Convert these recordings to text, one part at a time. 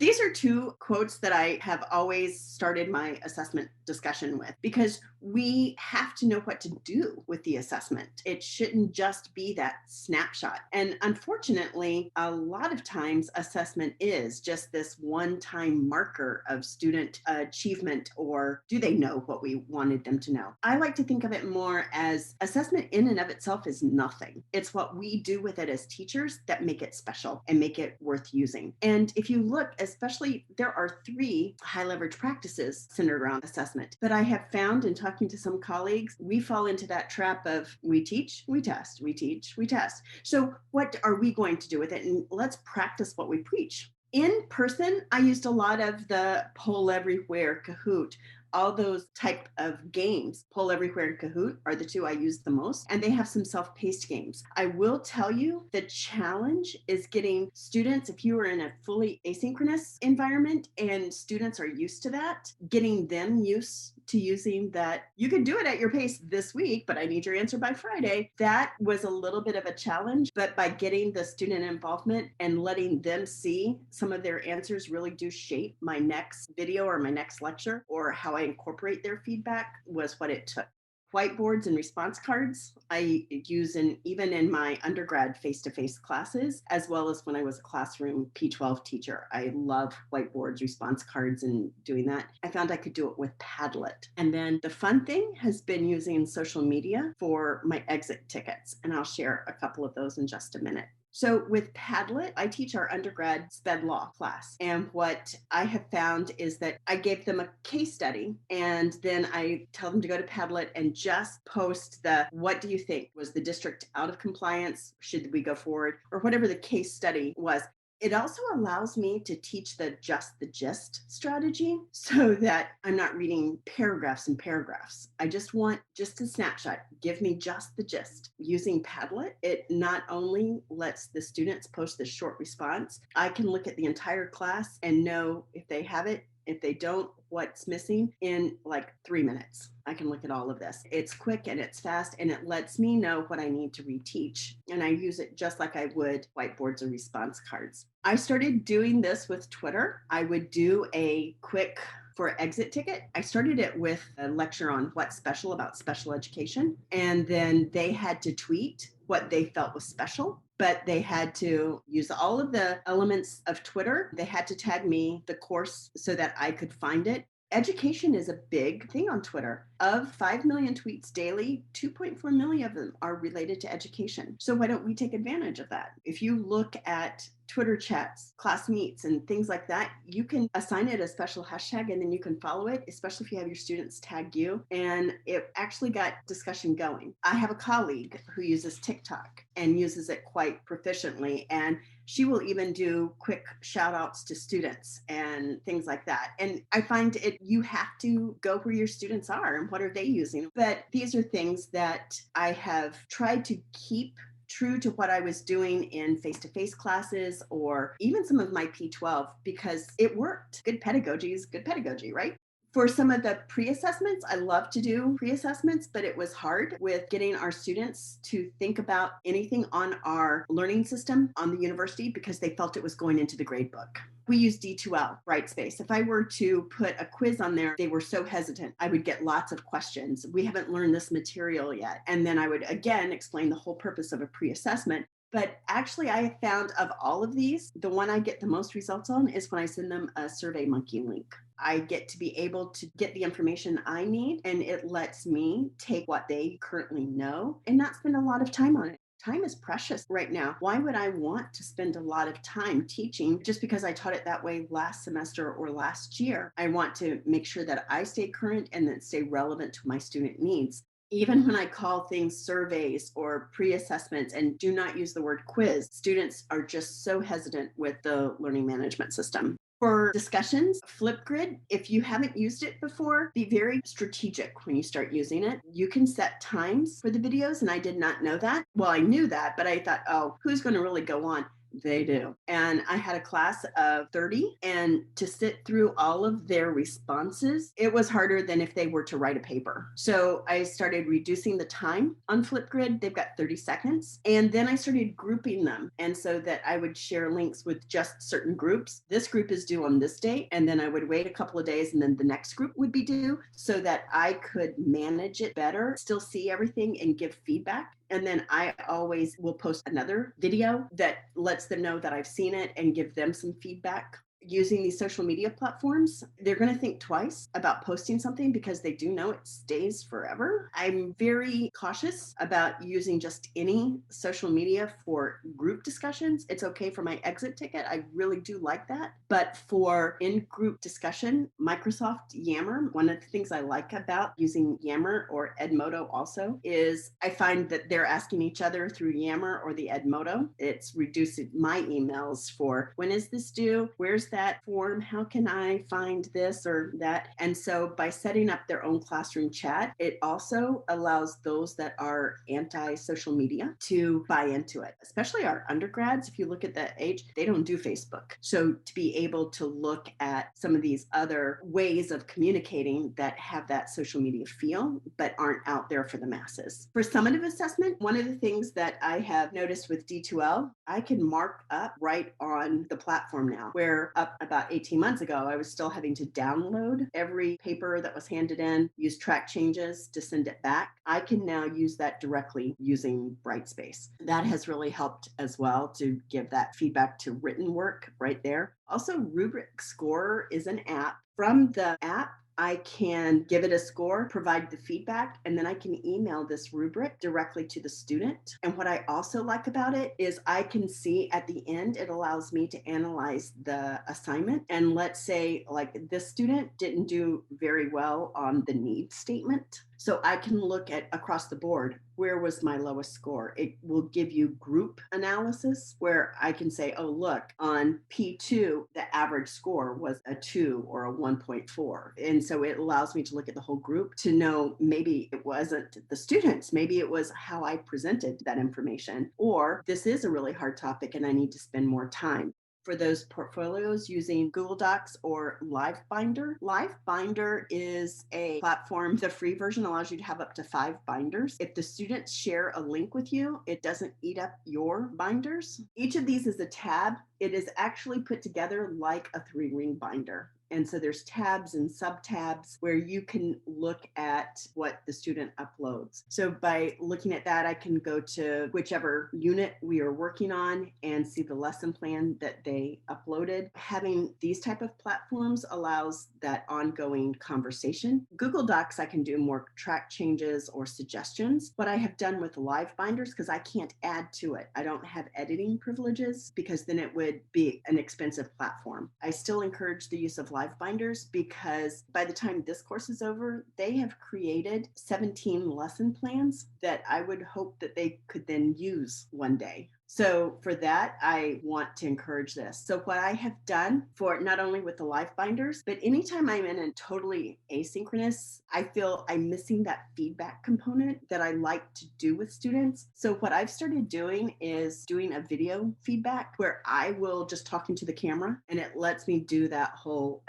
These are two quotes that I have always started my assessment discussion with because we have to know what to do with the assessment. It shouldn't just be that snapshot. And unfortunately, a lot of times assessment is just this one time marker of student achievement, or do they know what we wanted them to know? I like to think of it more as assessment in and of itself is nothing. It's what we do with it as teachers that make it special and make it worth using. And if you look, especially, there are three high leverage practices centered around assessment. But I have found in talking to some colleagues, we fall into that trap of we teach, we test, we teach, we test. So, what are we going to do with it? And let's practice what we preach. In person, I used a lot of the Poll Everywhere, Kahoot, all those type of games. Poll Everywhere and Kahoot are the two I use the most, and they have some self-paced games. I will tell you the challenge is getting students, if you are in a fully asynchronous environment and students are used to that, getting them used to using that. You can do it at your pace this week, but I need your answer by Friday. That was a little bit of a challenge, but by getting the student involvement and letting them see some of their answers really do shape my next video or my next lecture, or how I incorporate their feedback, was what it took. Whiteboards and response cards I use even in my undergrad face-to-face classes, as well as when I was a classroom P12 teacher. I love whiteboards, response cards, and doing that. I found I could do it with Padlet. And then the fun thing has been using social media for my exit tickets, and I'll share a couple of those in just a minute. So with Padlet, I teach our undergrad sped law class. And what I have found is that I gave them a case study, and then I tell them to go to Padlet and just post what do you think? Was the district out of compliance? Should we go forward? Or whatever the case study was. It also allows me to teach the just the gist strategy so that I'm not reading paragraphs and paragraphs. I just want just a snapshot. Give me just the gist. Using Padlet, it not only lets the students post this short response, I can look at the entire class and know if they have it, if they don't, what's missing in like 3 minutes. I can look at all of this. It's quick and it's fast, and it lets me know what I need to reteach. And I use it just like I would whiteboards or response cards. I started doing this with Twitter. I would do a quick for exit ticket. I started it with a lecture on what's special about special education. And then they had to tweet what they felt was special, but they had to use all of the elements of Twitter. They had to tag me, the course, so that I could find it. Education is a big thing on Twitter. Of 5 million tweets daily, 2.4 million of them are related to education. So why don't we take advantage of that? If you look at Twitter chats, class meets, and things like that, you can assign it a special hashtag and then you can follow it, especially if you have your students tag you. And it actually got discussion going. I have a colleague who uses TikTok and uses it quite proficiently. And she will even do quick shout outs to students and things like that. And I find you have to go where your students are and what are they using. But these are things that I have tried to keep true to what I was doing in face-to-face classes or even some of my P12 because it worked. Good pedagogy is good pedagogy, right? For some of the pre-assessments, I love to do pre-assessments, but it was hard with getting our students to think about anything on our learning system on the university because they felt it was going into the grade book. We use D2L, Brightspace. If I were to put a quiz on there, they were so hesitant. I would get lots of questions. We haven't learned this material yet. And then I would again explain the whole purpose of a pre-assessment. But actually, I have found of all of these, the one I get the most results on is when I send them a SurveyMonkey link. I get to be able to get the information I need, and it lets me take what they currently know and not spend a lot of time on it. Time is precious right now. Why would I want to spend a lot of time teaching just because I taught it that way last semester or last year? I want to make sure that I stay current and that stay relevant to my student needs. Even when I call things surveys or pre-assessments and do not use the word quiz, students are just so hesitant with the learning management system. For discussions, Flipgrid, if you haven't used it before, be very strategic when you start using it. You can set times for the videos, and I did not know that. Well, I knew that, but I thought, oh, who's going to really go on? They do. And I had a class of 30, and to sit through all of their responses, it was harder than if they were to write a paper. So I started reducing the time on Flipgrid. They've got 30 seconds. And then I started grouping them. And so that I would share links with just certain groups. This group is due on this date. And then I would wait a couple of days, and then the next group would be due, so that I could manage it better, still see everything, and give feedback. And then I always will post another video that lets them know that I've seen it and give them some feedback. Using these social media platforms, they're going to think twice about posting something because they do know it stays forever. I'm very cautious about using just any social media for group discussions. It's okay for my exit ticket. I really do like that. But for in-group discussion, Microsoft Yammer, one of the things I like about using Yammer or Edmodo also is I find that they're asking each other through Yammer or the Edmodo. It's reducing my emails for when is this due? Where's that form? How can I find this or that? And so by setting up their own classroom chat, it also allows those that are anti-social media to buy into it, especially our undergrads. If you look at that age, they don't do Facebook. So to be able to look at some of these other ways of communicating that have that social media feel, but aren't out there for the masses. For summative assessment, one of the things that I have noticed with D2L, I can mark up right on the platform now, where up about 18 months ago, I was still having to download every paper that was handed in, use track changes to send it back. I can now use that directly using Brightspace. That has really helped as well to give that feedback to written work right there. Also, Rubric Scorer is an app. From the app, I can give it a score, provide the feedback, and then I can email this rubric directly to the student. And what I also like about it is I can see at the end, it allows me to analyze the assignment. And let's say like this student didn't do very well on the need statement. So I can look at across the board, where was my lowest score? It will give you group analysis where I can say, oh, look, on P2, the average score was a 2 or a 1.4. And so it allows me to look at the whole group to know maybe it wasn't the students, maybe it was how I presented that information, or this is a really hard topic and I need to spend more time. For those portfolios using Google Docs or LiveBinder. LiveBinder is a platform. The free version allows you to have up to 5 binders. If the students share a link with you, it doesn't eat up your binders. Each of these is a tab. It is actually put together like a 3-ring binder. And so there's tabs and sub-tabs where you can look at what the student uploads. So by looking at that, I can go to whichever unit we are working on and see the lesson plan that they uploaded. Having these type of platforms allows that ongoing conversation. Google Docs, I can do more track changes or suggestions. What I have done with LiveBinders, because I can't add to it, I don't have editing privileges because then it would be an expensive platform. I still encourage the use of LiveBinders because by the time this course is over, they have created 17 lesson plans that I would hope that they could then use one day. So for that, I want to encourage this. So what I have done for not only with the LiveBinders, but anytime I'm in a totally asynchronous, I feel I'm missing that feedback component that I like to do with students. So what I've started doing is doing a video feedback where I will just talk into the camera and it lets me do that whole,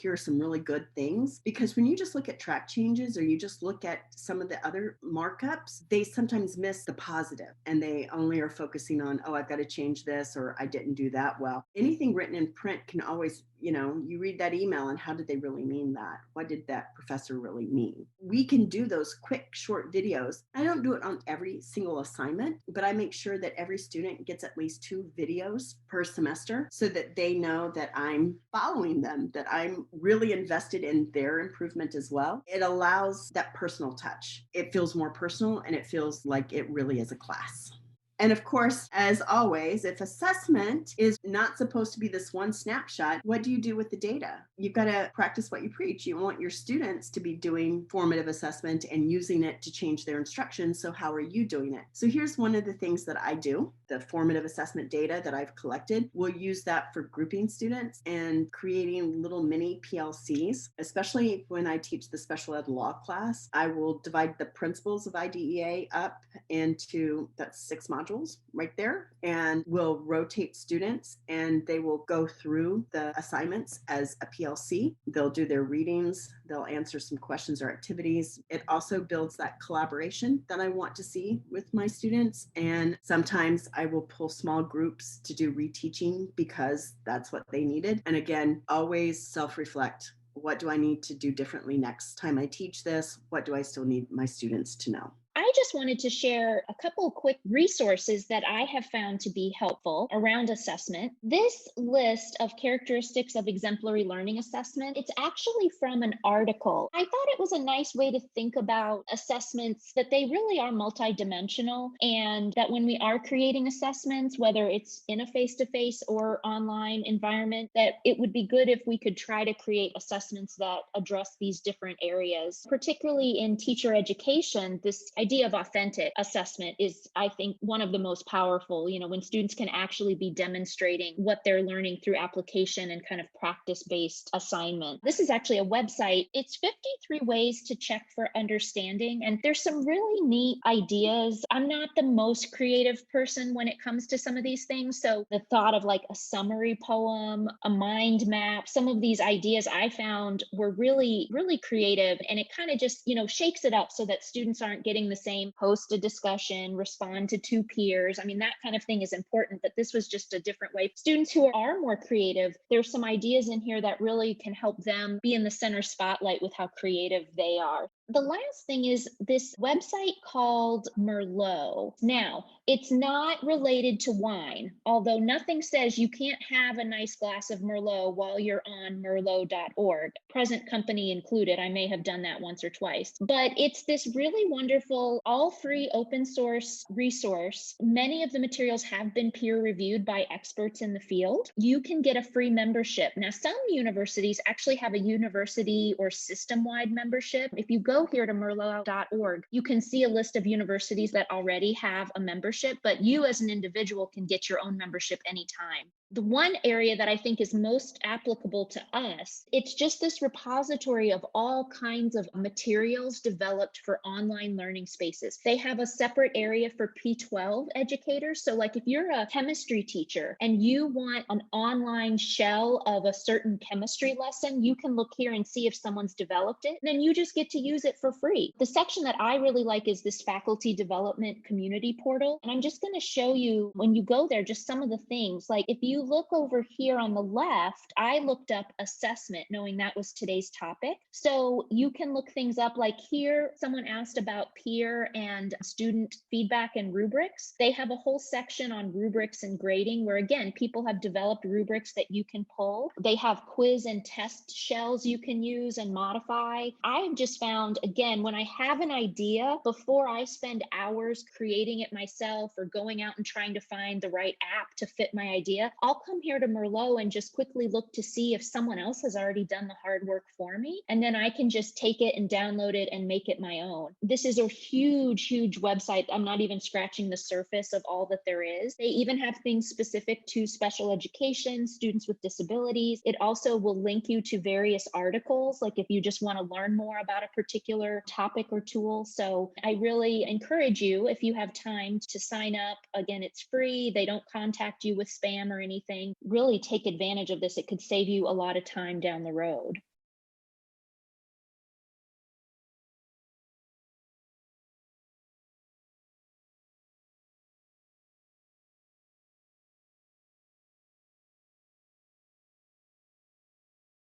here are some really good things. Because when you just look at track changes or you just look at some of the other markups, they sometimes miss the positive and they only are focusing on, oh, I've got to change this or I didn't do that well. Anything written in print can always, you read that email and how did they really mean that? What did that professor really mean? We can do those quick, short videos. I don't do it on every single assignment, but I make sure that every student gets at least 2 videos per semester so that they know that I'm following them, that I'm really invested in their improvement as well. It allows that personal touch. It feels more personal and it feels like it really is a class. And of course, as always, if assessment is not supposed to be this one snapshot, what do you do with the data? You've got to practice what you preach. You want your students to be doing formative assessment and using it to change their instruction. So how are you doing it? So here's one of the things that I do. The formative assessment data that I've collected, we'll use that for grouping students and creating little mini PLCs, especially when I teach the special ed law class. I will divide the principles of IDEA up into, that's 6 modules. modules right there, and we'll rotate students and they will go through the assignments as a PLC. They'll do their readings, they'll answer some questions or activities. It also builds that collaboration that I want to see with my students. And sometimes I will pull small groups to do reteaching because that's what they needed. And again, always self-reflect. What do I need to do differently next time I teach this? What do I still need my students to know? I just wanted to share a couple of quick resources that I have found to be helpful around assessment. This list of characteristics of exemplary learning assessment, it's actually from an article. I thought it was a nice way to think about assessments, that they really are multidimensional, and that when we are creating assessments, whether it's in a face-to-face or online environment, that it would be good if we could try to create assessments that address these different areas. Particularly in teacher education, this idea of authentic assessment is, I think, one of the most powerful, when students can actually be demonstrating what they're learning through application and kind of practice-based assignment. This is actually a website. It's 53 ways to check for understanding. And there's some really neat ideas. I'm not the most creative person when it comes to some of these things. So the thought of like a summary poem, a mind map, some of these ideas I found were really, really creative. And it kind of just, shakes it up so that students aren't getting the same, host a discussion, respond to two peers. I mean, that kind of thing is important, but this was just a different way. Students who are more creative, there's some ideas in here that really can help them be in the center spotlight with how creative they are. The last thing is this website called Merlot. Now, it's not related to wine, although nothing says you can't have a nice glass of Merlot while you're on merlot.org, present company included. I may have done that once or twice, but it's this really wonderful, all free open source resource. Many of the materials have been peer reviewed by experts in the field. You can get a free membership. Now, some universities actually have a university or system-wide membership. If you go here to merlot.org, you can see a list of universities that already have a membership, but you as an individual can get your own membership anytime. The one area that I think is most applicable to us, it's just this repository of all kinds of materials developed for online learning spaces. They have a separate area for P12 educators. So like if you're a chemistry teacher and you want an online shell of a certain chemistry lesson, you can look here and see if someone's developed it. And then you just get to use it for free. The section that I really like is this faculty development community portal. And I'm just going to show you, when you go there, just some of the things. Like if you look over here on the left, I looked up assessment, knowing that was today's topic. So you can look things up. Like here, someone asked about peer and student feedback and rubrics. They have a whole section on rubrics and grading where, again, people have developed rubrics that you can pull. They have quiz and test shells you can use and modify. I've just found, again, when I have an idea, before I spend hours creating it myself or going out and trying to find the right app to fit my idea, I'll come here to Merlot and just quickly look to see if someone else has already done the hard work for me. And then I can just take it and download it and make it my own. This is a huge, huge website. I'm not even scratching the surface of all that there is. They even have things specific to special education, students with disabilities. It also will link you to various articles, like if you just want to learn more about a particular topic or tool. So I really encourage you, if you have time, to sign up. Again, it's free. They don't contact you with spam or anything. Really take advantage of this. It could save you a lot of time down the road.